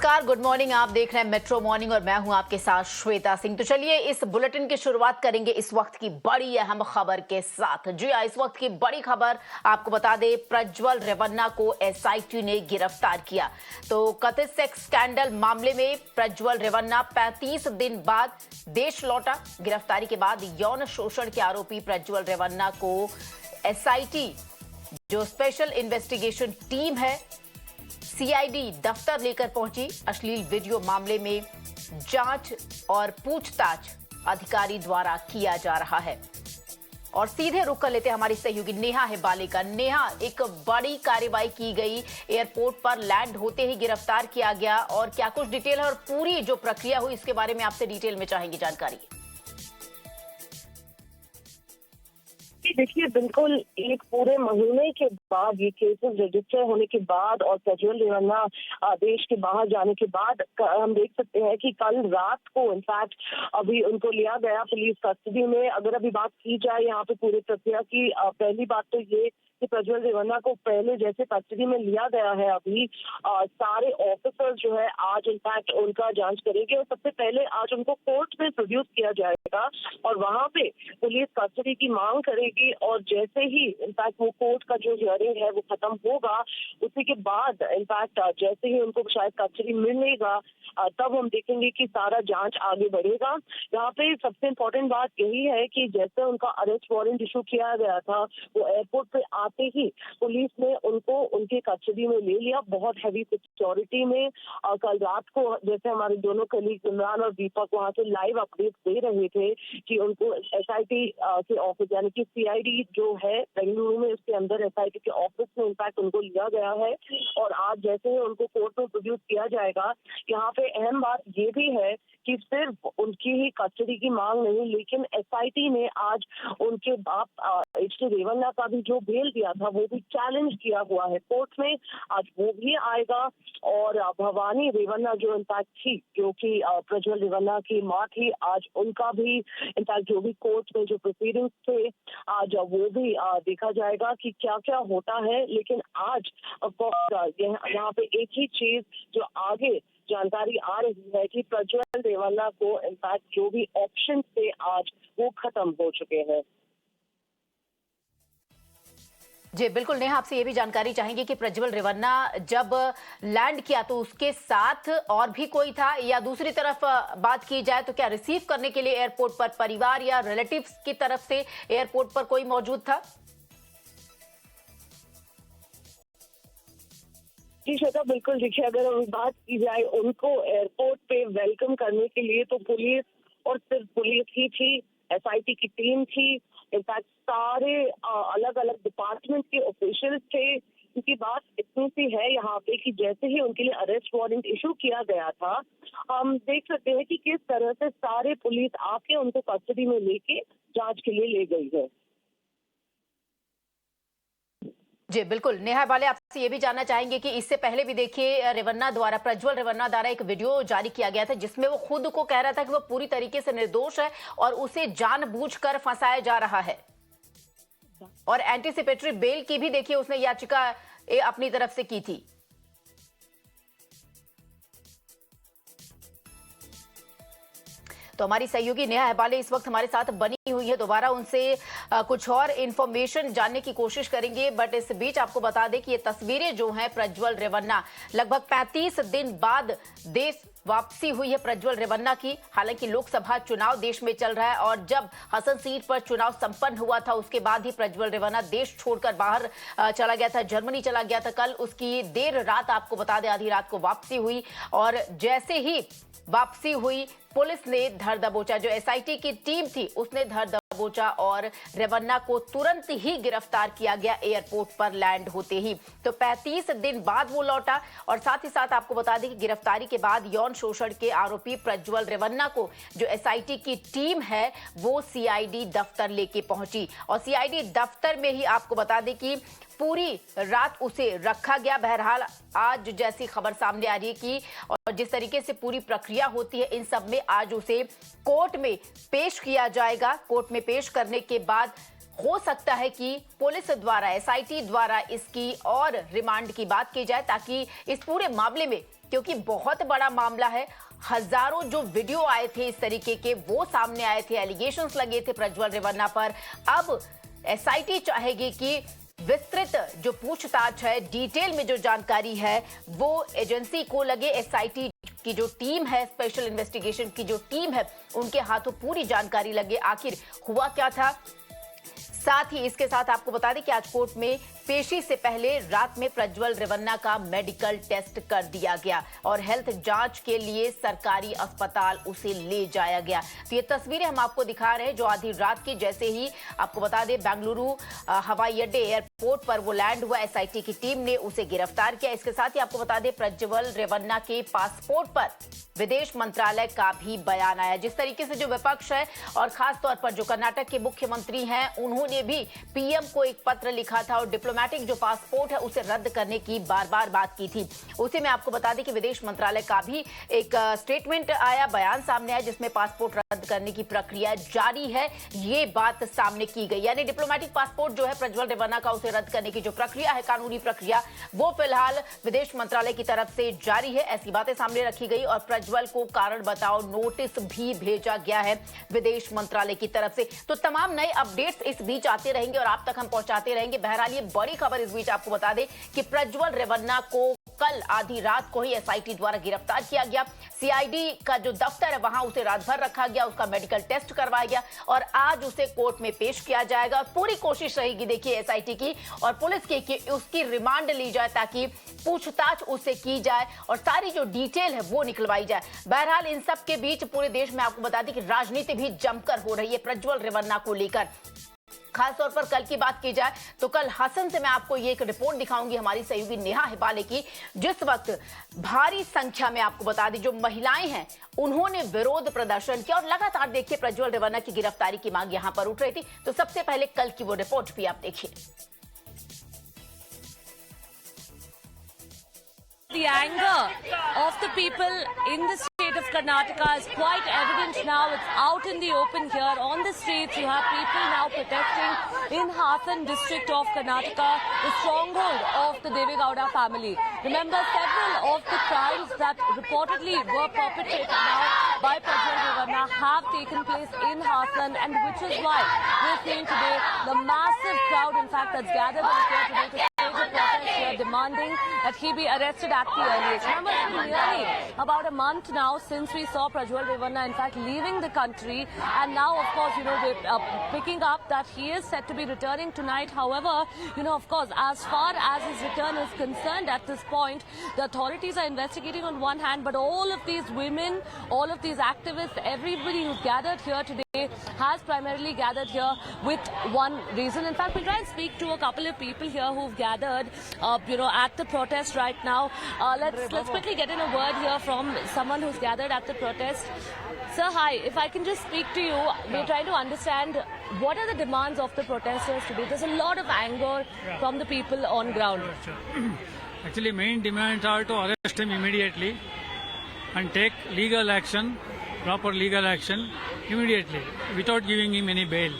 नमस्कार, good morning. आप देख रहे हैं मेट्रो मॉर्निंग और मैं हूं आपके साथ श्वेता सिंह। तो चलिए इस बुलेटिन की शुरुआत करेंगे इस वक्त की बड़ी अहम खबर के साथ। जी हां, इस वक्त की बड़ी खबर आपको बता दें, प्रज्वल रेवन्ना को एसआईटी ने गिरफ्तार किया। तो कथित सेक्स स्कैंडल मामले में प्रज्वल रेवन्ना 35 दिन बाद देश लौटा। गिरफ्तारी के बाद यौन शोषण के आरोपी प्रज्वल रेवन्ना को एसआईटी जो स्पेशल इन्वेस्टिगेशन टीम है सीआईडी दफ्तर लेकर पहुंची। अश्लील वीडियो मामले में जांच और पूछताछ अधिकारी द्वारा किया जा रहा है। और सीधे रुक कर लेते हैं हमारी सहयोगी नेहा हेबाले का। नेहा, एक बड़ी कार्रवाई की गई, एयरपोर्ट पर लैंड होते ही गिरफ्तार किया गया, और क्या कुछ डिटेल है और पूरी जो प्रक्रिया हुई इसके बारे में आपसे डिटेल में चाहेंगे जानकारी। देखिए, बिल्कुल एक पूरे महीने के बाद ये केसेस रजिस्टर होने के बाद और प्रज्वल रेवन्ना देश के बाहर जाने के बाद हम देख सकते हैं कि कल रात को इनफैक्ट अभी उनको लिया गया पुलिस कस्टडी में। अगर अभी बात की जाए यहाँ पे पूरी प्रक्रिया की, पहली बात तो ये कि प्रज्वल रेवन्ना को पहले जैसे कस्टडी में लिया गया है अभी सारे ऑफिसर्स जो है आज इनफैक्ट उनका जांच करेंगे और सबसे पहले आज उनको कोर्ट में प्रोड्यूस किया जाएगा और वहां पे पुलिस कस्टडी की मांग करेगी। और जैसे ही इनफैक्ट वो कोर्ट का जो हियरिंग है वो खत्म होगा, उसी के बाद इनफैक्ट जैसे ही उनको शायद कस्टडी मिलेगा तब हम देखेंगे कि सारा जांच आगे बढ़ेगा। यहाँ पे सबसे इम्पोर्टेंट बात यही है कि जैसे उनका अरेस्ट वारंट इशू किया गया था, वो एयरपोर्ट पे आते ही पुलिस ने उनको उनके कस्टडी में ले लिया बहुत हैवी सिक्योरिटी में। कल रात को जैसे हमारे दोनों कलीग इमरान और दीपक वहां से लाइव अपडेट दे रहे थे कि उनको एसआईटी के ऑफिस यानी कि सीआईडी जो है बेंगलुरु में, उसके अंदर एसआईटी के ऑफिस में इनफैक्ट उनको लिया गया है और आज जैसे ही उनको कोर्ट में प्रोड्यूस किया जाएगा। यहाँ पे अहम बात ये भी है कि सिर्फ उनकी ही कस्टडी की मांग नहीं, लेकिन एसआईटी ने आज उनके बाप एच.डी. रेवन्ना का भी जो बेल दिया था वो भी चैलेंज किया हुआ है कोर्ट में। आज वो भी आएगा और भवानी रेवन्ना जो इनफैक्ट थी, जो कि प्रज्वल रेवन्ना की मां थी, आज उनका भी इनफैक्ट जो भी कोर्ट में जो प्रोसीडिंग्स थे आज वो भी देखा जाएगा कि क्या क्या होता है। लेकिन आज यहाँ पे एक ही चीज जो आगे जानकारी आ रही है कि प्रज्वल रेवन्ना को इनफैक्ट जो भी ऑप्शन थे आज वो खत्म हो चुके हैं। जी बिल्कुल नेहा, आपसे ये भी जानकारी चाहेंगे कि प्रज्वल रेवन्ना जब लैंड किया तो उसके साथ और भी कोई था, या दूसरी तरफ बात की जाए तो क्या रिसीव करने के लिए एयरपोर्ट पर परिवार या रिलेटिव्स की तरफ से एयरपोर्ट पर कोई मौजूद था? जी श्वेता, बिल्कुल। देखिए, अगर हम बात की जाए उनको एयरपोर्ट पे वेलकम करने के लिए तो पुलिस और सिर्फ पुलिस ही थी, एसआईटी की टीम थी, इनफैक्ट सारे अलग अलग डिपार्टमेंट के ऑफिशियल्स थे। क्योंकि बात इतनी सी है यहाँ पे कि जैसे ही उनके लिए अरेस्ट वारंट इशू किया गया था, हम देख सकते हैं कि किस तरह से सारे पुलिस आके उनको कस्टडी में लेके जांच के लिए ले गई है। जी बिल्कुल नेहा वाले, आपसे ये भी जानना चाहेंगे कि इससे पहले भी देखिए प्रज्वल रेवन्ना द्वारा एक वीडियो जारी किया गया था जिसमें वो खुद को कह रहा था कि वो पूरी तरीके से निर्दोष है और उसे जानबूझकर फंसाया जा रहा है, और एंटीसिपेटरी बेल की भी देखिए उसने याचिका अपनी तरफ से की थी। तो हमारी सहयोगी नेहा हेबाले इस वक्त हमारे साथ बनी हुई है, दोबारा उनसे कुछ और इंफॉर्मेशन जानने की कोशिश करेंगे। बट इस बीच आपको बता दें कि ये तस्वीरें जो हैं प्रज्वल रेवन्ना लगभग 35 दिन बाद देश वापसी हुई है प्रज्वल रेवन्ना की। हालांकि लोकसभा चुनाव देश में चल रहा है और जब हसन सीट पर चुनाव संपन्न हुआ था उसके बाद ही प्रज्वल रेवन्ना देश छोड़कर बाहर चला गया था, जर्मनी चला गया था। कल उसकी देर रात, आपको बता दें आधी रात को वापसी हुई, और जैसे ही वापसी हुई पुलिस ने धर दबोचा, जो एसआईटी की टीम थी उसने धर दबोचा और रेवन्ना को तुरंत ही गिरफ्तार किया गया एयरपोर्ट पर लैंड होते ही। तो 35 दिन बाद वो लौटा, और साथ ही साथ आपको बता दें कि गिरफ्तारी के बाद यौन शोषण के आरोपी प्रज्वल रेवन्ना को जो एसआईटी की टीम है वो सीआईडी दफ्तर लेके पहुंची, और सीआईडी दफ्तर में ही आपको बता दें कि पूरी रात उसे रखा गया। बहरहाल आज जैसी खबर सामने आ रही है कि और जिस तरीके से पूरी प्रक्रिया होती है इन सब में, आज उसे कोर्ट में पेश किया जाएगा। कोर्ट में पेश करने के बाद हो सकता है कि पुलिस द्वारा, एसआईटी द्वारा इसकी और रिमांड की बात की जाए, ताकि इस पूरे मामले में क्योंकि बहुत बड़ा मामला है। हजारों जो वीडियो आए थे इस तरीके के वो सामने आए थे, एलिगेशंस लगे थे प्रज्वल रेवन्ना पर। अब एसआईटी चाहेगी कि विस्तृत जो पूछताछ है, डिटेल में जो जानकारी है वो एजेंसी को लगे। एसआईटी की जो टीम है, स्पेशल इन्वेस्टिगेशन की जो टीम है, उनके हाथों पूरी जानकारी लगे आखिर हुआ क्या था। साथ ही इसके साथ आपको बता दें कि आज कोर्ट में पेशी से पहले रात में प्रज्वल रेवन्ना का मेडिकल टेस्ट कर दिया गया और हेल्थ जांच के लिए सरकारी अस्पताल उसे ले जाया गया। तो ये तस्वीरें हम आपको दिखा रहे हैं जो आधी रात की, जैसे ही आपको बता दें बेंगलुरु हवाई अड्डे एयरपोर्ट पर वो लैंड हुआ, एसआईटी की टीम ने उसे गिरफ्तार किया। इसके साथ ही आपको बता दें प्रज्वल रेवन्ना के पासपोर्ट पर विदेश मंत्रालय का भी बयान आया। जिस तरीके से जो विपक्ष है और खास तौर पर जो कर्नाटक के मुख्यमंत्री हैं, उन्होंने भी पीएम को एक पत्र लिखा था और डिप्लोमेटिक जो पासपोर्ट है उसे रद्द करने की बार बार बात की थी। उसी में आपको बता दें कि विदेश मंत्रालय का भी एक स्टेटमेंट आया, बयान सामने आया, जिसमें पासपोर्ट रद्द करने की प्रक्रिया जारी है, ये बात सामने की गई। यानी डिप्लोमेटिक पासपोर्ट जो है प्रज्वल रेवन्ना का, उसे रद्द करने की जो प्रक्रिया है, कानूनी प्रक्रिया, वो फिलहाल विदेश मंत्रालय की तरफ से जारी है। ऐसी बातें सामने रखी गई और प्रज्वल को कारण बताओ नोटिस भी भेजा गया है विदेश मंत्रालय की तरफ से। तो तमाम नए अपडेट्स इस बीच आते रहेंगे और आप तक हम पहुंचाते रहेंगे। बहरहाल ये बड़ी खबर इस बीच आपको बता दें कि प्रज्वल रेवन्ना को कल आधी रात को ही एसआईटी द्वारा गिरफ्तार किया गया। सीआईडी का जो दफ्तर है वहां उसे रात भर रखा गया, उसका मेडिकल टेस्ट करवाया गया और आज उसे कोर्ट में पेश किया जाएगा। और पूरी कोशिश रहेगी देखिए एसआईटी की और पुलिस की कि उसकी रिमांड ली जाए ताकि पूछताछ उससे की जाए और सारी जो डिटेल है वो निकलवाई जाए। बहरहाल इन सब के बीच पूरे देश में आपको बता दें कि राजनीति भी जमकर हो रही है प्रज्वल रेवन्ना को लेकर। खास तौर पर कल की बात की जाए तो कल हसन से मैं आपको ये एक रिपोर्ट दिखाऊंगी हमारी सहयोगी नेहा हिबाले की, जिस वक्त भारी संख्या में आपको बता दें जो महिलाएं हैं उन्होंने विरोध प्रदर्शन किया और लगातार देखिए प्रज्वल रेवन्ना की गिरफ्तारी की मांग यहां पर उठ रही थी। तो सबसे पहले कल की वो रिपोर्ट भी आप देखिए। The anger of the people in the state of Karnataka is quite evident now. It's out in the open here on the streets. You have people now protesting in Hasan district of Karnataka, the stronghold of the Devegowda family. Remember, several of the crimes that reportedly were perpetrated now by Prajwal Revanna have taken place in Hasan, and which is why we're seeing today the massive crowd, in fact, that's gathered over here today to stage a protest here demanding that he be arrested at the earliest. Remember, it's been nearly about a month now since we saw Prajwal Revanna, in fact, leaving the country, and now, of course, we're picking up that he is set to be returning tonight. However, of course, as far as his return is concerned at this point, the authorities are investigating on one hand, but all of these women, all of these activists, everybody who's gathered here today has primarily gathered here with one reason. In fact, we'll try and speak to a couple of people here who've gathered, at the protest right now. Let's quickly get in a word here from someone who's gathered at the protest. Sir, hi. If I can just speak to you, we're trying to understand what are the demands of the protesters today. There's a lot of anger from the people on ground. Sure. Actually, main demands are to arrest him immediately and take legal action, proper legal action immediately, without giving him any bail.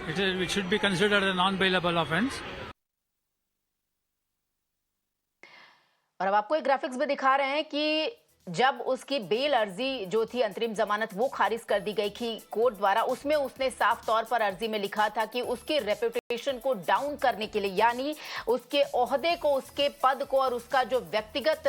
It should be considered a non-bailable offence. और अब आपको एक graphics भी दिखा रहे हैं कि जब उसकी बेल अर्जी जो थी, अंतरिम जमानत, वो खारिज कर दी गई थी कोर्ट द्वारा, उसमें उसने साफ तौर पर अर्जी में लिखा था कि उसके रेपुटेशन को डाउन करने के लिए, यानी उसके ओहदे को, उसके पद को और उसका जो व्यक्तिगत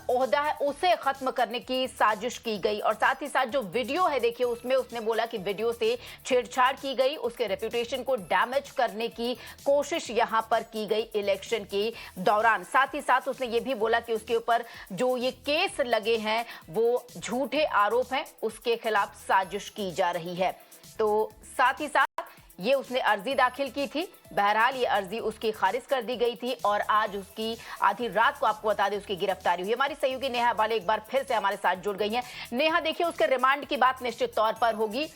ओहदा है उसे खत्म करने की साजिश की गई। और साथ ही साथ जो वीडियो है देखिए, उसमें उसने बोला कि वीडियो से छेड़छाड़ की गई, उसके रेपुटेशन को डैमेज करने की कोशिश यहां पर की गई इलेक्शन के दौरान। साथ ही साथ उसने ये भी बोला कि उसके ऊपर जो ये केस लगे हैं वो झूठे आरोप हैं, उसके खिलाफ साजिश की जा रही है। तो साथ ही साथ ये उसने अर्जी दाखिल की थी। बहरहाल ये अर्जी उसकी खारिज कर दी गई थी और आज उसकी आधी रात को आपको बता दें उसकी गिरफ्तारी हुई। हमारी सहयोगी नेहा वाले एक बार फिर से हमारे साथ जुड़ गई हैं। नेहा, देखिए उसके रिमांड की बात निश्चित तौर पर होगी,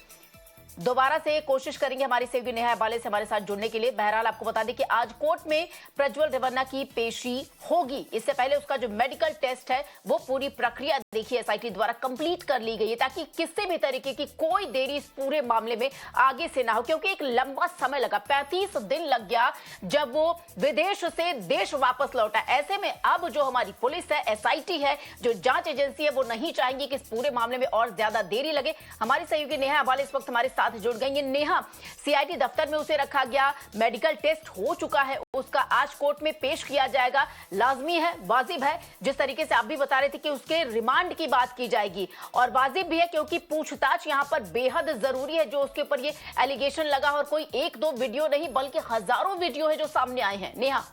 दोबारा से कोशिश करेंगे हमारी सहयोगी नेहा हैबाले से हमारे साथ जुड़ने के लिए। बहरहाल आपको बता दें कि आज कोर्ट में प्रज्वल रेवन्ना की पेशी होगी। इससे पहले उसका जो मेडिकल टेस्ट है वो पूरी प्रक्रिया देखिए एसआईटी द्वारा कंप्लीट कर ली गई है, ताकि किसी भी तरीके की कोई देरी इस पूरे मामले में आगे से ना हो, क्योंकि एक लंबा समय लगा, 35 दिन लग गया जब वो विदेश से देश वापस लौटा। ऐसे में अब जो हमारी पुलिस है, एसआईटी है, जो जांच एजेंसी है, वो नहीं चाहेंगी कि इस पूरे मामले में और ज्यादा देरी लगे। हमारी सहयोगी नेहा हैबाले इस वक्त हमारे साथ जुड़ गई है। नेहा, सीआईडी दफ्तर में उसे रखा गया, मेडिकल टेस्ट हो चुका है, उसका आज कोर्ट में पेश किया जाएगा, लाजमी है, वाजिब है। जिस तरीके से आप भी बता रहे थे कि उसके रिमांड की बात की जाएगी, और वाजिब भी है क्योंकि पूछताछ यहां पर बेहद जरूरी है। जो उसके ऊपर ये एलिगेशन लगा और कोई एक दो वीडियो नहीं बल्कि हजारों वीडियो है जो सामने आए हैं। नेहा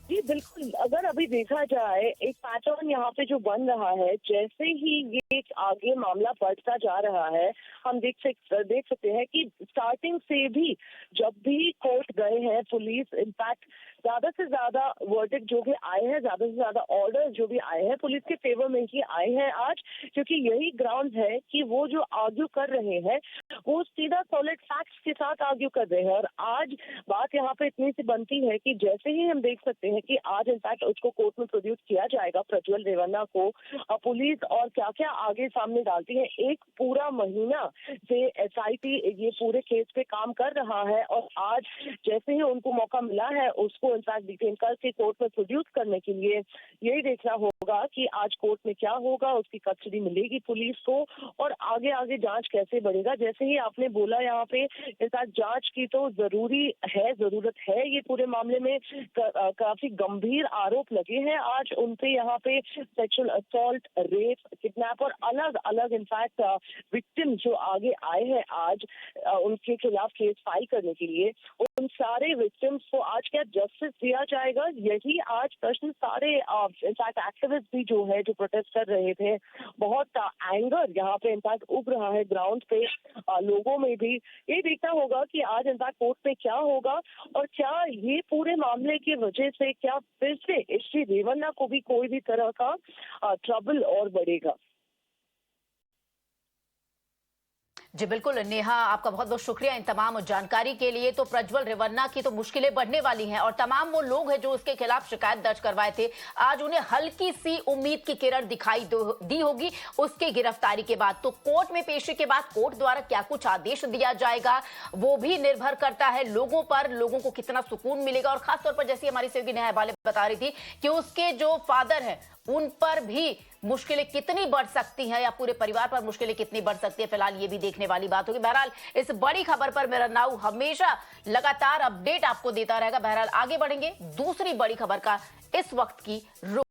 जी बिल्कुल, अगर अभी देखा जाए एक पैटर्न यहाँ पे जो बन रहा है, जैसे ही ये आगे मामला बढ़ता जा रहा है, हम देख सकते हैं कि स्टार्टिंग से भी जब भी कोर्ट गए हैं पुलिस, इनफैक्ट ज्यादा से ज्यादा वर्डिक्ट जो भी आए हैं, ज्यादा से ज्यादा ऑर्डर जो भी आए हैं पुलिस के फेवर में ही आए हैं आज, क्योंकि यही ग्राउंड है कि वो जो आर्ग्यू कर रहे हैं वो सीधा सॉलिड फैक्ट्स के साथ आर्ग्यू कर रहे हैं। और आज बात यहाँ पे इतनी सी बनती है कि जैसे ही हम देख सकते हैं कि आज इनफैक्ट उसको कोर्ट में प्रोड्यूस किया जाएगा, प्रज्वल रेवन्ना को, पुलिस और क्या क्या आगे सामने डालती है। एक पूरा महीना से एसआईटी ये पूरे केस पे काम कर रहा है, और आज जैसे ही उनको मौका मिला है उसको इनफैक्ट डिटेन करके कोर्ट में प्रोड्यूस करने के लिए, यही देखना होगा कि आज कोर्ट में क्या होगा, उसकी कस्टडी मिलेगी पुलिस को, और आगे आगे जांच कैसे बढ़ेगा। जैसे ही आपने बोला यहाँ पे इनफैक्ट जांच की तो जरूरत है। ये पूरे मामले में काफी गंभीर आरोप लगे हैं आज उनपे, यहाँ पे सेक्सुअल असॉल्ट, रेप, किडनैप और अलग अलग इनफैक्ट विक्टिम जो आगे आए हैं आज उनके खिलाफ केस फाइल करने के लिए, उन सारे विक्टिम्स को आज क्या जस्टिस दिया जाएगा, यही आज प्रश्न सारे इनफैक्ट एक्टिविस्ट भी जो है जो प्रोटेस्ट कर रहे थे, बहुत एंगर यहाँ पे इनफैक्ट उभ रहा है ग्राउंड पे लोगों में भी। ये देखना होगा कि आज इनफैक्ट कोर्ट में क्या होगा, और क्या ये पूरे मामले की वजह से क्या फिर से श्री रेवन्ना को भी कोई भी तरह का ट्रबल और बढ़ेगा। जी बिल्कुल नेहा, आपका बहुत बहुत शुक्रिया इन तमाम जानकारी के लिए। तो प्रज्वल रेवन्ना की तो मुश्किलें बढ़ने वाली हैं, और तमाम वो लोग हैं जो उसके खिलाफ शिकायत दर्ज करवाए थे, आज उन्हें हल्की सी उम्मीद की किरण दिखाई दी होगी उसके गिरफ्तारी के बाद। तो कोर्ट में पेशी के बाद कोर्ट द्वारा क्या कुछ आदेश दिया जाएगा वो भी निर्भर करता है लोगों पर, लोगों को कितना सुकून मिलेगा। और खासतौर पर जैसे हमारी सहयोगी नेहा हैबाले बता रही थी कि उसके जो फादर हैं उन पर भी मुश्किलें कितनी बढ़ सकती हैं, या पूरे परिवार पर मुश्किलें कितनी बढ़ सकती है, फिलहाल ये भी देखने वाली बात होगी। बहरहाल इस बड़ी खबर पर मेरा नाउ हमेशा लगातार अपडेट आपको देता रहेगा। बहरहाल आगे बढ़ेंगे दूसरी बड़ी खबर का इस वक्त की